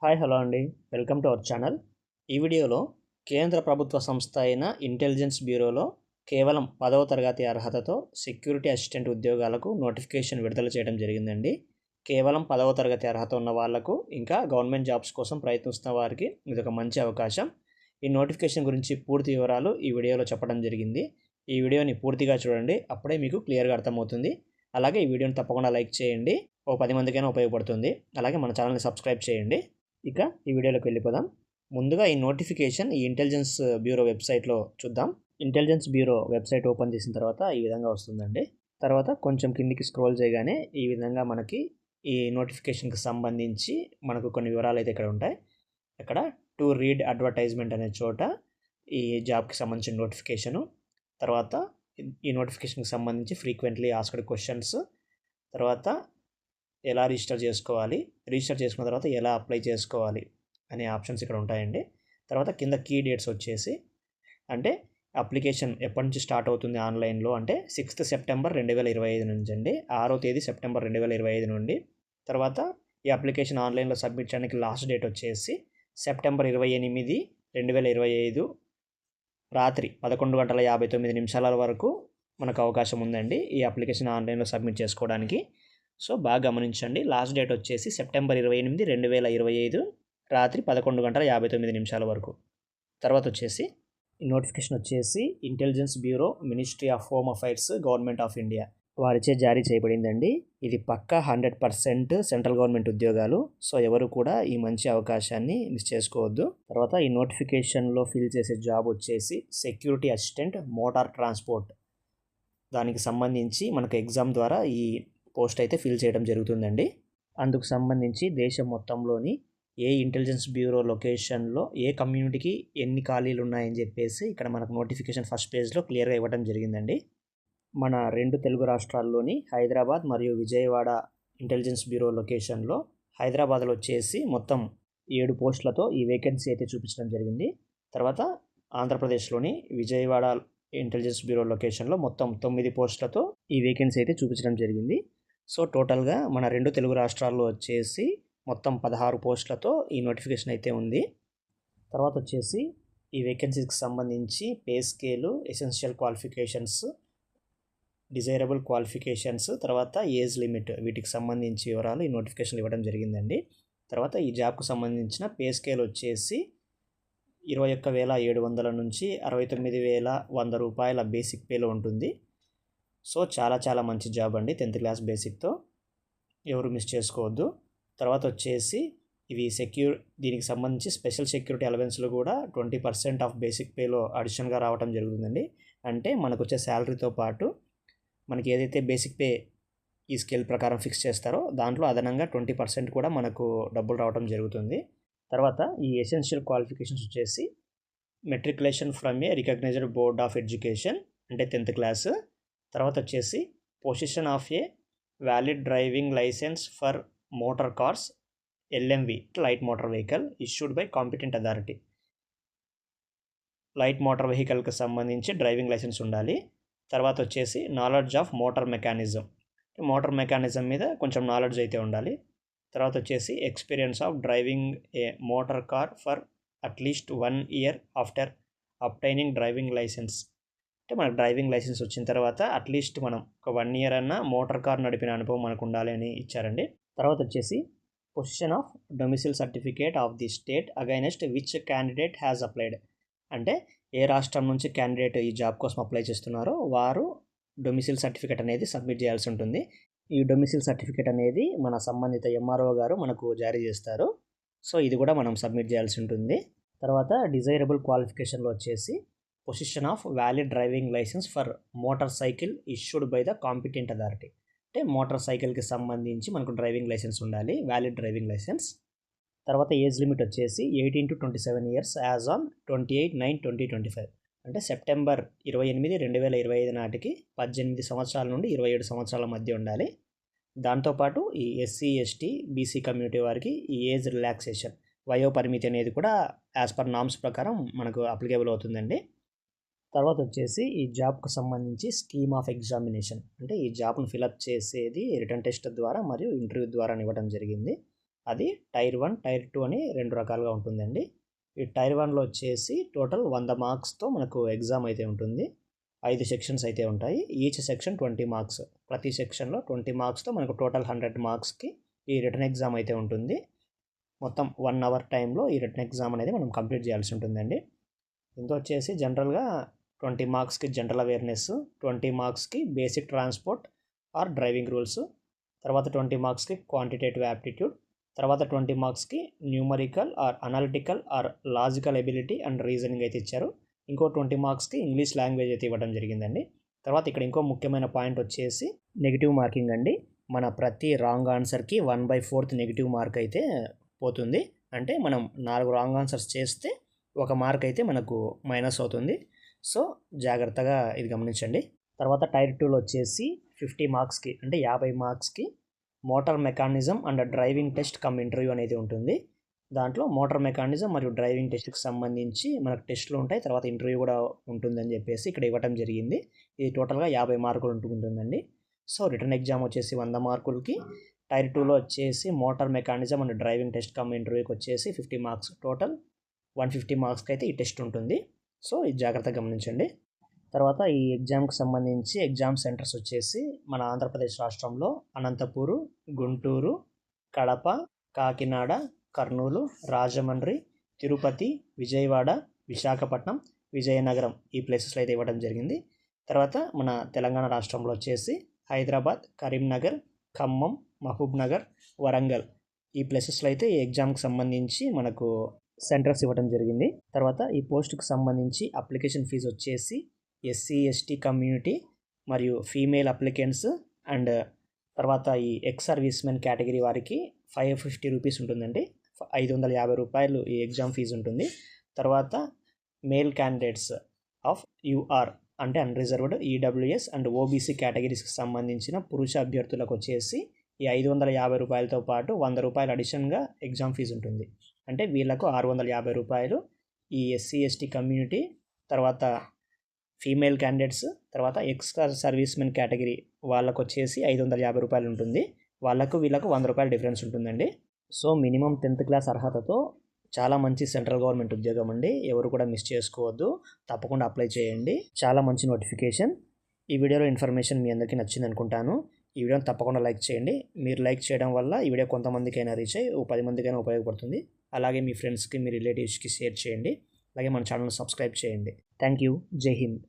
Hi hello అండి. Welcome to our channel. ఈ వీడియోలో కేంద్ర ప్రభుత్వ సంస్థ అయిన ఇంటెలిజెన్స్ బ్యూరోలో కేవలం 10వ తరగతి అర్హతతో సెక్యూరిటీ అసిస్టెంట్ ఉద్యోగాలకు నోటిఫికేషన్ విడుదల చేయడం జరిగిందండి. కేవలం 10వ తరగతి అర్హత ఉన్న వాళ్లకు ఇంకా గవర్నమెంట్ జాబ్స్ కోసం ప్రయత్నిస్తున్న వారికి ఇదొక మంచి అవకాశం. ఈ నోటిఫికేషన్ గురించి పూర్తి వివరాలు ఈ వీడియోలో చెప్పడం జరిగింది. ఈ వీడియోని పూర్తిగా చూడండి, అప్పుడే మీకు క్లియర్గా అర్థమవుతుంది. అలాగే ఈ వీడియోని తప్పకుండా లైక్ చేయండి, ఓ 10 మందికైనా ఉపయోగపడుతుంది. అలాగే మన ఛానల్ని సబ్స్క్రైబ్ చేయండి. ఇక ఈ వీడియోలోకి వెళ్ళిపోదాం. ముందుగా ఈ నోటిఫికేషన్ ఈ ఇంటెలిజెన్స్ బ్యూరో వెబ్సైట్లో చూద్దాం. ఇంటెలిజెన్స్ బ్యూరో వెబ్సైట్ ఓపెన్ చేసిన తర్వాత ఈ విధంగా వస్తుందండి. తర్వాత కొంచెం కిందికి స్క్రోల్ చేయగానే ఈ విధంగా మనకి ఈ నోటిఫికేషన్కి సంబంధించి మనకు కొన్ని వివరాలు అయితే ఇక్కడ ఉంటాయి. ఇక్కడ టు రీడ్ అడ్వర్టైజ్మెంట్ అనే చోట ఈ జాబ్కి సంబంధించిన నోటిఫికేషను, తర్వాత ఈ నోటిఫికేషన్కి సంబంధించి ఫ్రీక్వెంట్లీ ఆస్క్డ్ క్వశ్చన్స్, తర్వాత ఎలా రిజిస్టర్ చేసుకోవాలి, రిజిస్టర్ చేసుకున్న తర్వాత ఎలా అప్లై చేసుకోవాలి అనే ఆప్షన్స్ ఇక్కడ ఉంటాయండి. తర్వాత కింద కీ డేట్స్ వచ్చేసి అంటే అప్లికేషన్ ఎప్పటి నుంచి స్టార్ట్ అవుతుంది ఆన్లైన్లో అంటే 6th సెప్టెంబర్ 2025 నుంచి అండి, 6వ తేదీ సెప్టెంబర్ 2025 నుండి. తర్వాత ఈ అప్లికేషన్ ఆన్లైన్లో సబ్మిట్ చేయడానికి లాస్ట్ డేట్ వచ్చేసి సెప్టెంబర్ 28, 2025 రాత్రి 11:59 వరకు మనకు అవకాశం ఉందండి ఈ అప్లికేషన్ ఆన్లైన్లో సబ్మిట్ చేసుకోవడానికి. సో బాగా గమనించండి, లాస్ట్ డేట్ వచ్చేసి సెప్టెంబర్ 28, 2025 రాత్రి 11:59 వరకు. తర్వాత వచ్చేసి ఈ నోటిఫికేషన్ వచ్చేసి intelligence bureau, ministry of home affairs, government of India వారిచే జారీ చేయబడిందండి. ఇది పక్కా 100% సెంట్రల్ గవర్నమెంట్ ఉద్యోగాలు. సో ఎవరు కూడా ఈ మంచి అవకాశాన్ని మిస్ చేసుకోవద్దు. తర్వాత ఈ నోటిఫికేషన్లో ఫిల్ చేసే జాబ్ వచ్చేసి సెక్యూరిటీ అసిస్టెంట్ మోటార్ ట్రాన్స్పోర్ట్. దానికి సంబంధించి మనకు ఎగ్జామ్ ద్వారా ఈ పోస్ట్ అయితే ఫిల్ చేయడం జరుగుతుందండి. అందుకు సంబంధించి దేశం మొత్తంలోని ఏ ఇంటెలిజెన్స్ బ్యూరో లొకేషన్లో ఏ కమ్యూనిటీకి ఎన్ని ఖాళీలు ఉన్నాయని చెప్పేసి ఇక్కడ మనకు నోటిఫికేషన్ ఫస్ట్ పేజ్లో క్లియర్గా ఇవ్వడం జరిగిందండి. మన 2 తెలుగు రాష్ట్రాల్లోని హైదరాబాద్ మరియు విజయవాడ ఇంటెలిజెన్స్ బ్యూరో లొకేషన్లో హైదరాబాద్లో వచ్చేసి మొత్తం 7 పోస్టులతో ఈ వేకెన్సీ అయితే చూపించడం జరిగింది. తర్వాత ఆంధ్రప్రదేశ్లోని విజయవాడ ఇంటెలిజెన్స్ బ్యూరో లొకేషన్లో మొత్తం 9 పోస్టులతో ఈ వేకెన్సీ అయితే చూపించడం జరిగింది. సో టోటల్గా మన 2 తెలుగు రాష్ట్రాల్లో వచ్చేసి మొత్తం 16 పోస్టులతో ఈ నోటిఫికేషన్ అయితే ఉంది. తర్వాత వచ్చేసి ఈ వేకెన్సీకి సంబంధించి pay scale, essential qualifications, desirable qualifications, తర్వాత ఏజ్ లిమిట్, వీటికి సంబంధించి వివరాలు ఈ నోటిఫికేషన్ ఇవ్వడం జరిగిందండి. తర్వాత ఈ జాబ్కు సంబంధించిన పే స్కేల్ వచ్చేసి 21,700 నుంచి 69,100 రూపాయల బేసిక్ పేలో ఉంటుంది. సో చాలా మంచి జాబ్ అండి, 10th క్లాస్ బేసిక్తో, ఎవరు మిస్ చేసుకోవద్దు. తర్వాత వచ్చేసి ఇవి దీనికి సంబంధించి స్పెషల్ సెక్యూరిటీ అలవెన్స్లు కూడా 20% ఆఫ్ బేసిక్ పేలో అడిషనల్గా రావడం జరుగుతుందండి. అంటే మనకు వచ్చే శాలరీతో పాటు మనకి ఏదైతే బేసిక్ పే ఈ స్కేల్ ప్రకారం ఫిక్స్ చేస్తారో దాంట్లో అదనంగా 20% కూడా మనకు డబ్బులు రావడం జరుగుతుంది. తర్వాత ఈ ఎసెన్షియల్ క్వాలిఫికేషన్స్ వచ్చేసి matriculation from a recognized board of education అంటే 10th క్లాస్. తర్వాత వచ్చేసి position of a valid driving license for motor cars LMV light motor vehicle issued by competent authority. Light motor వెహికల్కి సంబంధించి డ్రైవింగ్ లైసెన్స్ ఉండాలి. తర్వాత వచ్చేసి knowledge of motor mechanism మీద కొంచెం నాలెడ్జ్ అయితే ఉండాలి. తర్వాత వచ్చేసి experience of driving a motor car for at least 1 year after obtaining driving licence. అంటే మనకు డ్రైవింగ్ లైసెన్స్ వచ్చిన తర్వాత అట్లీస్ట్ మనం ఒక 1 year అన్నా మోటార్ కార్ నడిపిన అనుభవం మనకు ఉండాలి అని ఇచ్చారండి. తర్వాత వచ్చేసి position of domicile certificate of the state against which candidate has applied. అంటే ఏ రాష్ట్రం నుంచి క్యాండిడేట్ ఈ జాబ్ కోసం అప్లై చేస్తున్నారో వారు డొమిసిల్ సర్టిఫికేట్ అనేది సబ్మిట్ చేయాల్సి ఉంటుంది. ఈ డొమిసిల్ సర్టిఫికేట్ అనేది మన సంబంధిత MRO గారు మనకు జారీ చేస్తారు. సో ఇది కూడా మనం సబ్మిట్ చేయాల్సి ఉంటుంది. తర్వాత డిజైరబుల్ క్వాలిఫికేషన్లో వచ్చేసి position of valid driving license for motorcycle issued by the competent authority. అంటే మోటార్ సైకిల్కి సంబంధించి మనకు డ్రైవింగ్ లైసెన్స్ ఉండాలి, వ్యాలిడ్ డ్రైవింగ్ లైసెన్స్. తర్వాత ఏజ్ లిమిట్ వచ్చేసి 18 to 27 years యాజ్ ఆన్ 28/9/2025. అంటే సెప్టెంబర్ 28, 2025 నాటికి 18 సంవత్సరాల నుండి 27 సంవత్సరాల మధ్య ఉండాలి. దాంతోపాటు ఈ SC, ST, BC కమ్యూనిటీ వారికి ఈ ఏజ్ రిలాక్సేషన్ వయో పరిమితి అనేది కూడా యాజ్ పర్ నామ్స్ ప్రకారం మనకు అప్లికేబుల్ అవుతుందండి. తర్వాత వచ్చేసి ఈ జాబ్కు సంబంధించి స్కీమ్ ఆఫ్ ఎగ్జామినేషన్, అంటే ఈ జాబ్ను ఫిలప్ చేసేది రిటర్న్ టెస్ట్ ద్వారా మరియు ఇంటర్వ్యూ ద్వారా ఇవ్వడం జరిగింది. అది టైర్ 1, టైర్ 2 అని 2 రకాలుగా ఉంటుందండి. ఈ టైర్ 1లో వచ్చేసి టోటల్ 100 మార్క్స్తో మనకు ఎగ్జామ్ అయితే ఉంటుంది. 5 సెక్షన్స్ అయితే ఉంటాయి. Each section 20 marks. ప్రతి సెక్షన్లో 20 మార్క్స్తో మనకు టోటల్ 100 మార్క్స్కి ఈ రిటర్న్ ఎగ్జామ్ అయితే ఉంటుంది. మొత్తం 1 అవర్ టైంలో ఈ రిటర్న్ ఎగ్జామ్ అనేది మనం కంప్లీట్ చేయాల్సి ఉంటుందండి. దీంతో వచ్చేసి జనరల్గా 20 మార్క్స్కి జనరల్ అవేర్నెస్, 20 మార్క్స్కి basic transport or driving rules, తర్వాత 20 మార్క్స్కి క్వాంటిటేటివ్ యాప్టిట్యూడ్, తర్వాత 20 మార్క్స్కి numerical or analytical or logical ability and reasoning అయితే ఇచ్చారు. ఇంకో 20 మార్క్స్కి ఇంగ్లీష్ లాంగ్వేజ్ అయితే ఇవ్వడం జరిగిందండి. తర్వాత ఇక్కడ ఇంకో ముఖ్యమైన పాయింట్ వచ్చేసి నెగిటివ్ మార్కింగ్ అండి. మన ప్రతి రాంగ్ ఆన్సర్కి 1/4 నెగిటివ్ మార్క్ అయితే పోతుంది. అంటే మనం 4 రాంగ్ ఆన్సర్స్ చేస్తే 1 మార్క్ అయితే మనకు మైనస్ అవుతుంది. సో జాగ్రత్తగా ఇది గమనించండి. తర్వాత టైర్ 2లో వచ్చేసి 50 మార్క్స్కి అంటే 50 మార్క్స్కి motor mechanism and driving test come interview అనేది ఉంటుంది. దాంట్లో మోటార్ మెకానిజం మరియు డ్రైవింగ్ టెస్ట్కి సంబంధించి మనకు టెస్ట్లు ఉంటాయి, తర్వాత ఇంటర్వ్యూ కూడా ఉంటుందని చెప్పేసి ఇక్కడ ఇవ్వడం జరిగింది. ఇది టోటల్గా 50 మార్కులు ఉంటుందండి. సో రిటర్న్ ఎగ్జామ్ వచ్చేసి 100 మార్కులకి, టైర్ 2లో వచ్చేసి motor mechanism and driving test come ఇంటర్వ్యూకి వచ్చేసి 50 మార్క్స్, టోటల్ 150 మార్క్స్కి అయితే ఈ టెస్ట్ ఉంటుంది. సో ఇది జాగ్రత్తగా గమనించండి. తర్వాత ఈ ఎగ్జామ్కి సంబంధించి ఎగ్జామ్ సెంటర్స్ వచ్చేసి మన ఆంధ్రప్రదేశ్ రాష్ట్రంలో అనంతపూరు, గుంటూరు, కడప, కాకినాడ, కర్నూలు, రాజమండ్రి, తిరుపతి, విజయవాడ, విశాఖపట్నం, విజయనగరం ఈ ప్లేసెస్లో అయితే ఇవ్వడం జరిగింది. తర్వాత మన తెలంగాణ రాష్ట్రంలో వచ్చేసి హైదరాబాద్, కరీంనగర్, ఖమ్మం, మహబూబ్ నగర్, వరంగల్ ఈ ప్లేసెస్లో అయితే ఈ ఎగ్జామ్కి సంబంధించి మనకు సెంటర్స్ ఇవ్వడం జరిగింది. తర్వాత ఈ పోస్ట్కి సంబంధించి అప్లికేషన్ ఫీజు వచ్చేసి ఎస్సీ ఎస్టీ కమ్యూనిటీ మరియు ఫీమేల్ అప్లికెంట్స్ అండ్ తర్వాత ఈ ఎక్స్ సర్వీస్ మెన్ కేటగిరీ వారికి 550 రూపీస్ ఉంటుందండి. 550 రూపాయలు ఈ ఎగ్జామ్ ఫీజు ఉంటుంది. తర్వాత మేల్ క్యాండిడేట్స్ ఆఫ్ యూఆర్ అంటే అన్రిజర్వ్డ్, ఈడబ్ల్యూఎస్ అండ్ ఓబీసీ కేటగిరీస్కి సంబంధించిన పురుష అభ్యర్థులకు వచ్చేసి ఈ 550 రూపాయలతో పాటు 100 రూపాయలు అడిషన్గా ఎగ్జామ్ ఫీజు ఉంటుంది. అంటే వీళ్ళకు 650 రూపాయలు. ఈ ఎస్సీ ఎస్టీ కమ్యూనిటీ, తర్వాత ఫీమేల్ క్యాండిడేట్స్, తర్వాత ఎక్స్ట్రా సర్వీస్ మెన్ కేటగిరీ వాళ్ళకు వచ్చేసి 550 రూపాయలు ఉంటుంది. వీళ్ళకు 100 రూపాయలు డిఫరెన్స్ ఉంటుందండి. సో మినిమం 10th క్లాస్ అర్హతతో చాలా మంచి సెంట్రల్ గవర్నమెంట్ ఉద్యోగం అండి. ఎవరు కూడా మిస్ చేసుకోవద్దు, తప్పకుండా అప్లై చేయండి. చాలా మంచి నోటిఫికేషన్. ఈ వీడియోలో ఇన్ఫర్మేషన్ మీ అందరికీ నచ్చింది అనుకుంటాను. ఈ వీడియోని తప్పకుండా లైక్ చేయండి. మీరు లైక్ చేయడం వల్ల ఈ వీడియో కొంతమందికైనా రీచ్ అయ్యి 10 మందికైనా ఉపయోగపడుతుంది. అలాగే మీ ఫ్రెండ్స్కి, మీ రిలేటివ్స్కి షేర్ చేయండి. అలాగే మన ఛానల్ని సబ్స్క్రైబ్ చేయండి. Thank you. జై హింద్.